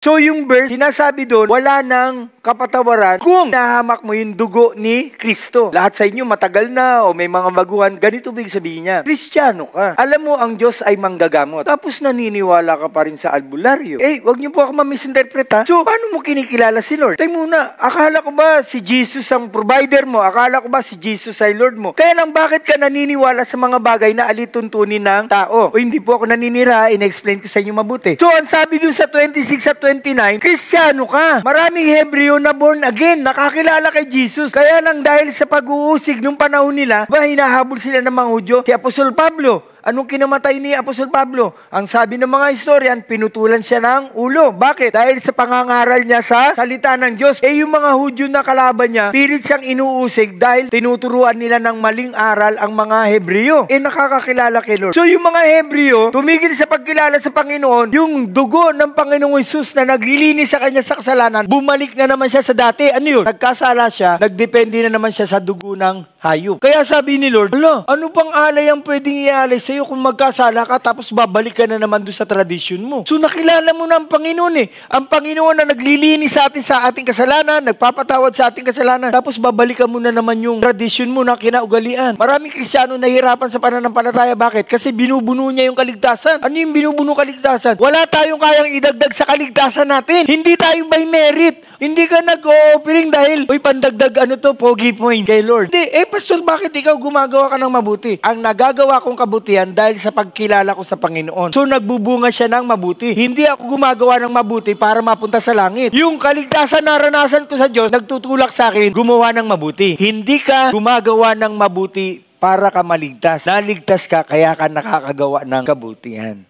So yung verse, sinasabi doon, wala nang kapatawaran kung nahamak mo yung dugo ni Kristo. Lahat sa inyo matagal na o may mga baguhan, ganito big sabihin niya. Kristiyano ka. Alam mo ang Diyos ay manggagamot. Tapos naniniwala ka pa rin sa albularyo. Wag niyo po ako ma-misinterpret ha. So, paano mo kinikilala si Lord? Tay muna, akala ko ba si Jesus ang provider mo? Akala ko ba si Jesus ay Lord mo? Kaya lang bakit ka naniniwala sa mga bagay na alituntunin ng tao? O hindi po ako naninira, in-explain ko sa inyo mabuti. So, ang sabi dun sa 26 at 29, Kristiyano ka. Maraming Hebreo na born again, nakakilala kay Jesus. Kaya lang dahil sa pag-uusig nung panahon nila, hinahabol sila ng mga Hudyo. Si Apostol Pablo, anong kinamatay ni Apostol Pablo? Ang sabi ng mga historian, pinutulan siya ng ulo. Bakit? Dahil sa pangangaral niya sa salita ng Diyos. Yung mga Hudyo na kalaban niya, pilit siyang inuusig dahil tinuturuan nila ng maling aral ang mga Hebreo. Nakakakilala kay Lord. So yung mga Hebreo, tumigil sa pagkilala sa Panginoon, yung dugo ng Panginoong Hesus na naglilinis sa kanya sa kasalanan, bumalik na naman siya sa dati. Ano yun? Nagkasala siya, nagdepende na naman siya sa dugo ng hayop. Kaya sabi ni Lord, ano pang alay ang pwedeng ialay sa'yo kung magkasala ka tapos babalik ka na naman doon sa tradisyon mo? So nakilala mo na ang Panginoon Ang Panginoon na naglilinis sa ating kasalanan, nagpapatawad sa ating kasalanan, tapos babalikan mo na naman yung tradisyon mo na kinaugalian. Maraming Kristiyano nahihirapan sa pananampalataya. Bakit? Kasi binubuno niya yung kaligtasan. Ano yung binubuno kaligtasan? Wala tayong kayang idagdag sa kaligtasan natin. Hindi tayo by merit. Hindi ka nag-o-offering dahil, pandagdag pogi point kay Lord. Hindi, pastor, bakit ikaw gumagawa ka ng mabuti? Ang nagagawa kong kabutihan dahil sa pagkilala ko sa Panginoon. So, nagbubunga siya ng mabuti. Hindi ako gumagawa ng mabuti para mapunta sa langit. Yung kaligtasan naranasan ko sa Diyos, nagtutulak sa akin, gumawa ng mabuti. Hindi ka gumagawa ng mabuti para ka maligtas. Naligtas ka, kaya ka nakakagawa ng kabutihan.